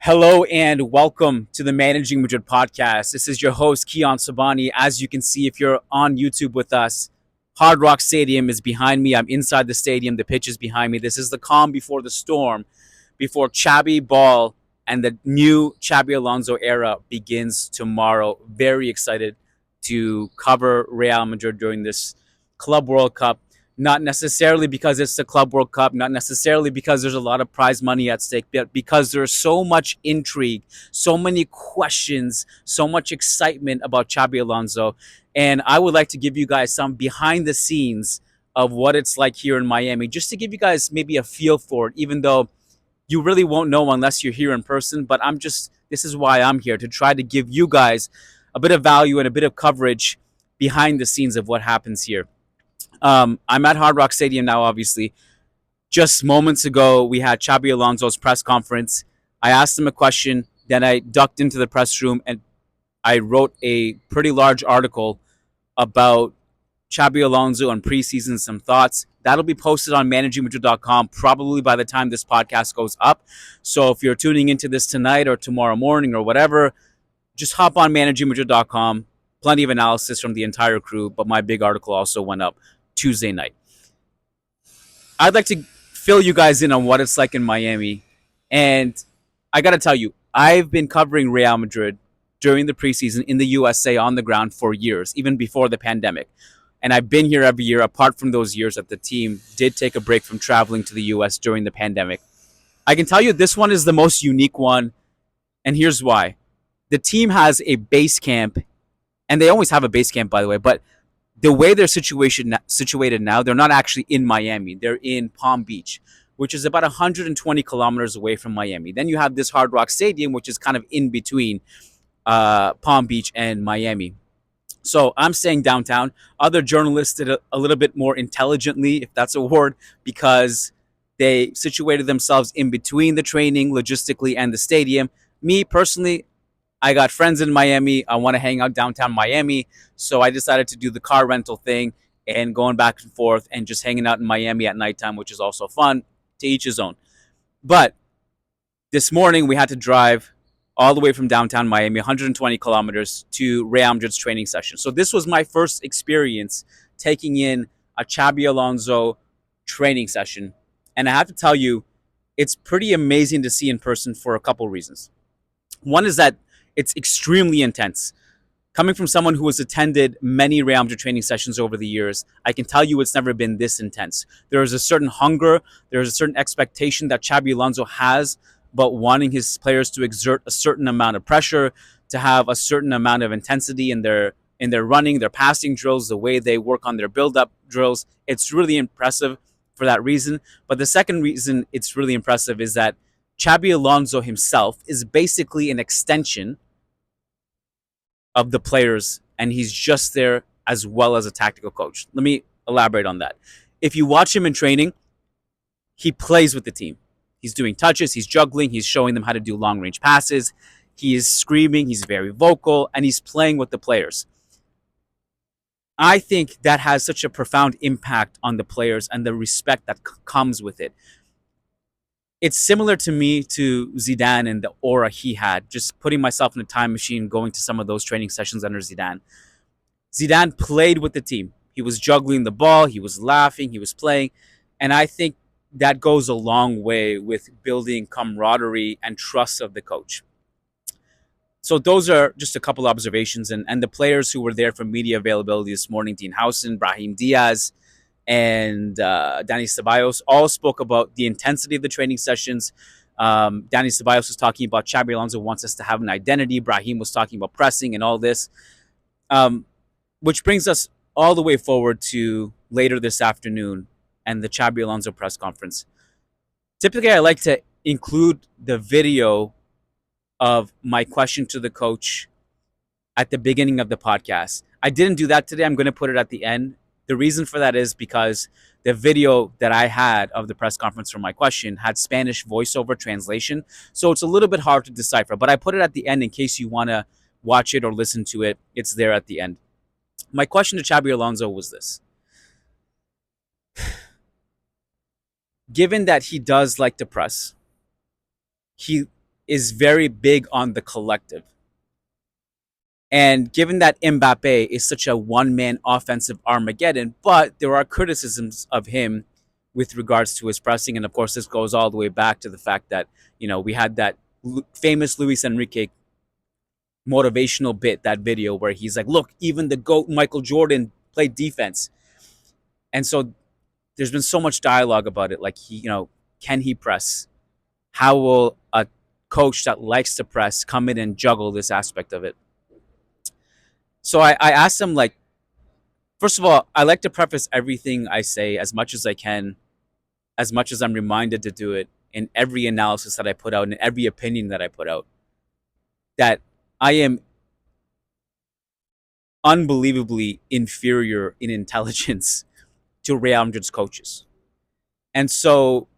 Hello and welcome to the Managing Madrid Podcast. This is your host, Kiyan Sobhani. As you can see, if you're on YouTube with us, Hard Rock Stadium is behind me. I'm inside the stadium. The pitch is behind me. This is the calm before the storm, before Xabi Ball and the new Xabi Alonso era begins tomorrow. Very excited to cover Real Madrid during this Club World Cup. Not necessarily because it's the Club World Cup, not necessarily because there's a lot of prize money at stake, but because there's so much intrigue, so many questions, so much excitement about Xabi Alonso. And I would like to give you guys some behind the scenes of what it's like here in Miami, just to give you guys maybe a feel for it, even though you really won't know unless you're here in person. But this is why I'm here, to try to give you guys a bit of value and a bit of coverage behind the scenes of what happens here. I'm at Hard Rock Stadium now, obviously. Just moments ago, we had Xabi Alonso's press conference. I asked him a question, then I ducked into the press room and I wrote a pretty large article about Xabi Alonso and preseason, some thoughts. That'll be posted on managingmadrid.com probably by the time this podcast goes up. So if you're tuning into this tonight or tomorrow morning or whatever, just hop on managingmadrid.com. Plenty of analysis from the entire crew, but my big article also went up Tuesday night. I'd like to fill you guys in on what it's like in Miami. And I got to tell you, I've been covering Real Madrid during the preseason in the USA on the ground for years, even before the pandemic. And I've been here every year, apart from those years that the team did take a break from traveling to the US during the pandemic. I can tell you this one is the most unique one. And here's why. The team has a base camp, and they always have a base camp, by the way, but the way they're situated now, they're not actually in Miami. They're in Palm Beach, which is about 120 kilometers away from Miami. Then you have this Hard Rock Stadium, which is kind of in between Palm Beach and Miami. So I'm staying downtown. Other journalists did a little bit more intelligently, if that's a word, because they situated themselves in between the training logistically and the stadium. Me personally, I got friends in Miami. I want to hang out downtown Miami. So I decided to do the car rental thing and going back and forth and just hanging out in Miami at nighttime, which is also fun. To each his own. But this morning we had to drive all the way from downtown Miami, 120 kilometers, to Real Madrid's training session. So this was my first experience taking in a Xabi Alonso training session. And I have to tell you, it's pretty amazing to see in person for a couple reasons. One is that it's extremely intense. Coming from someone who has attended many Real Madrid training sessions over the years, I can tell you it's never been this intense. There is a certain hunger, there is a certain expectation that Xabi Alonso has about wanting his players to exert a certain amount of pressure, to have a certain amount of intensity in their running, their passing drills, the way they work on their build-up drills. It's really impressive for that reason. But the second reason it's really impressive is that Xabi Alonso himself is basically an extension of the players, and he's just there as well as a tactical coach. Let me elaborate on that. If you watch him in training, he plays with the team. He's doing touches, he's juggling, he's showing them how to do long-range passes, he is screaming, he's very vocal, and he's playing with the players. I think that has such a profound impact on the players and the respect that comes with it. It's similar to me to Zidane and the aura he had, just putting myself in a time machine, going to some of those training sessions under Zidane. Zidane played with the team. He was juggling the ball, he was laughing, he was playing. And I think that goes a long way with building camaraderie and trust of the coach. So those are just a couple observations. And the players who were there for media availability this morning, Dean Howson, Brahim Diaz, and Dani Ceballos all spoke about the intensity of the training sessions. Dani Ceballos was talking about Xabi Alonso wants us to have an identity. Brahim was talking about pressing and all this, which brings us all the way forward to later this afternoon and the Xabi Alonso press conference. Typically, I like to include the video of my question to the coach at the beginning of the podcast. I didn't do that today. I'm going to put it at the end. The reason for that is because the video that I had of the press conference for my question had Spanish voiceover translation. So it's a little bit hard to decipher, but I put it at the end in case you want to watch it or listen to it. It's there at the end. My question to Xabi Alonso was this. Given that he does like to press, he is very big on the collective. And given that Mbappe is such a one-man offensive Armageddon, but there are criticisms of him with regards to his pressing, and of course this goes all the way back to the fact that we had that famous Luis Enrique motivational bit, that video where he's like, "Look, even the GOAT Michael Jordan played defense," and so there's been so much dialogue about it. Like can he press? How will a coach that likes to press come in and juggle this aspect of it? So I asked him, like, first of all, I like to preface everything I say as much as I can, as much as I'm reminded to do it in every analysis that I put out and every opinion that I put out, that I am unbelievably inferior in intelligence to Real Madrid's coaches. And so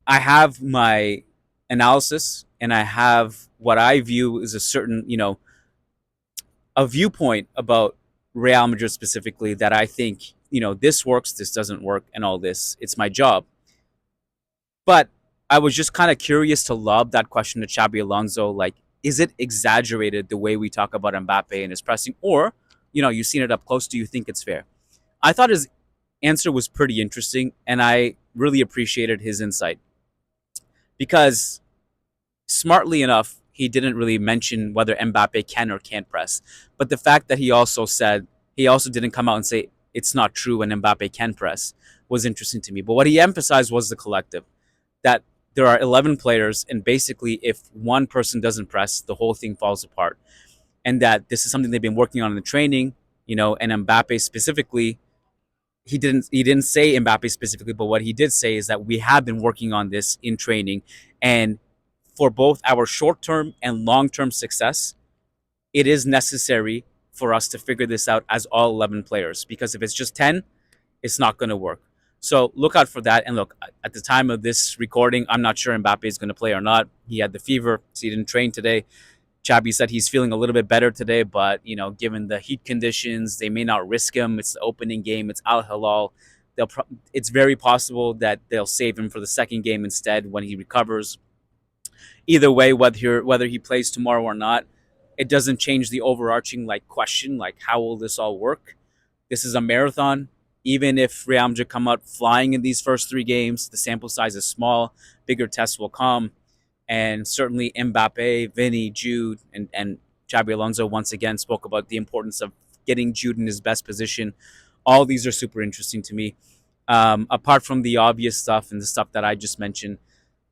I have my analysis and I have what I view as a certain, a viewpoint about Real Madrid specifically, that I think, this works, this doesn't work, and all this. It's my job. But I was just kind of curious to lob that question to Xabi Alonso. Like, is it exaggerated the way we talk about Mbappe and his pressing? Or, you've seen it up close. Do you think it's fair? I thought his answer was pretty interesting, and I really appreciated his insight because, smartly enough, he didn't really mention whether Mbappe can or can't press. But the fact that he also didn't come out and say it's not true and Mbappe can press was interesting to me. But what he emphasized was the collective, that there are 11 players, and basically if one person doesn't press, the whole thing falls apart. And that this is something they've been working on in the training, and Mbappe specifically, he didn't say Mbappe specifically, but what he did say is that we have been working on this in training, and for both our short-term and long-term success, it is necessary for us to figure this out as all 11 players, because if it's just 10, it's not going to work. So look out for that. And look, at the time of this recording, I'm not sure Mbappe is going to play or not. He had the fever, so he didn't train today. Xabi said he's feeling a little bit better today, but given the heat conditions, they may not risk him. It's the opening game. It's Al Hilal. It's very possible that they'll save him for the second game instead when he recovers. Either way, whether he plays tomorrow or not, it doesn't change the overarching question, like, how will this all work? This is a marathon. Even if Real Madrid come out flying in these first three games, the sample size is small. Bigger tests will come. And certainly Mbappe, Vinny, Jude, and Xabi Alonso once again spoke about the importance of getting Jude in his best position. All these are super interesting to me. Apart from the obvious stuff and the stuff that I just mentioned,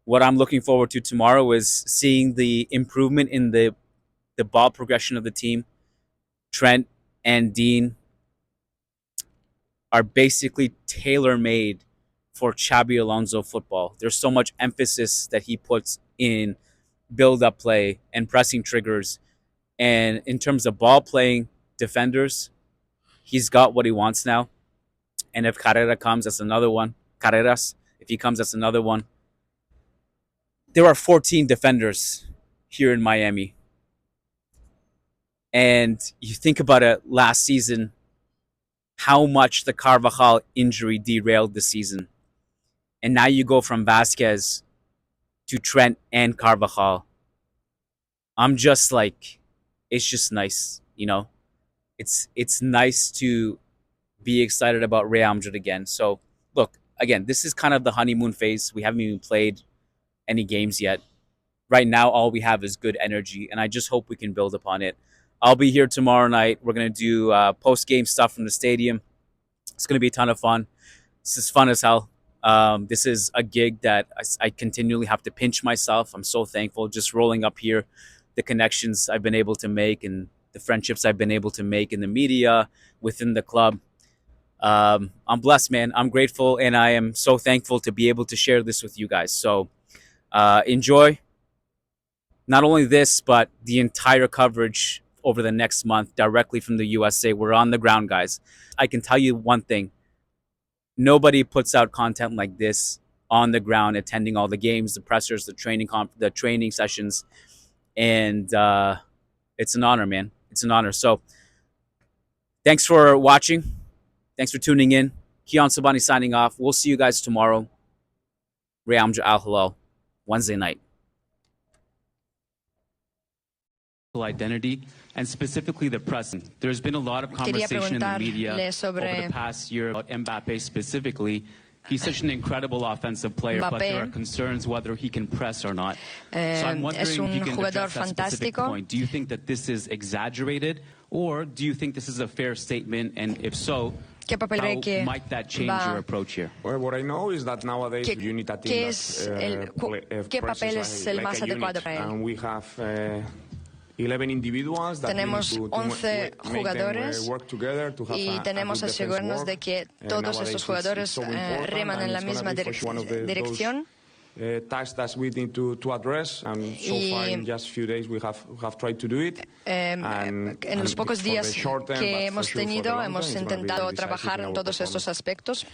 what I'm looking forward to tomorrow is seeing the improvement in the ball progression of the team. Trent and Dean are basically tailor-made for Xabi Alonso football. There's so much emphasis that he puts in build-up play and pressing triggers. And in terms of ball playing defenders, he's got what he wants now. And if Carrera comes, that's another one. Carreras, if he comes, that's another one. There are 14 defenders here in Miami. And you think about it, last season, how much the Carvajal injury derailed the season. And now you go from Vasquez to Trent and Carvajal. I'm just like, it's just nice, It's nice to be excited about Real Madrid again. So, look, again, this is kind of the honeymoon phase. We haven't even played any games yet. Right now, all we have is good energy, and I just hope we can build upon it. I'll be here tomorrow night. We're going to do post-game stuff from the stadium. It's going to be a ton of fun. This is fun as hell. This is a gig that I continually have to pinch myself. I'm so thankful just rolling up here, the connections I've been able to make and the friendships I've been able to make in the media, within the club. I'm blessed, man. I'm grateful, and I am so thankful to be able to share this with you guys. So enjoy not only this, but the entire coverage over the next month directly from the USA. We're on the ground, guys. I can tell you one thing. Nobody puts out content like this on the ground, attending all the games, the pressers, the training sessions, and it's an honor, man. It's an honor. So, thanks for watching. Thanks for tuning in. Kiyan Sobhani signing off. We'll see you guys tomorrow. Real Madrid Al Hilal, Wednesday night. identity and specifically the pressing. There's been a lot of conversation in the media over the past year about Mbappe specifically. He's such an incredible offensive player, but there are concerns whether he can press or not. So I'm wondering if you can address that specific point. Do you think that this is exaggerated, or do you think this is a fair statement? And if so, how might that change your approach here? Well, what I know is that nowadays you need a team and we have 11 individuals that tenemos 11 jugadores y tenemos asegurarnos de que todos estos jugadores reman en la misma dirección. Tasks that we need to address, and so far in just few days we have tried to do it. En los pocos días que hemos tenido hemos intentado trabajar en todos estos aspectos.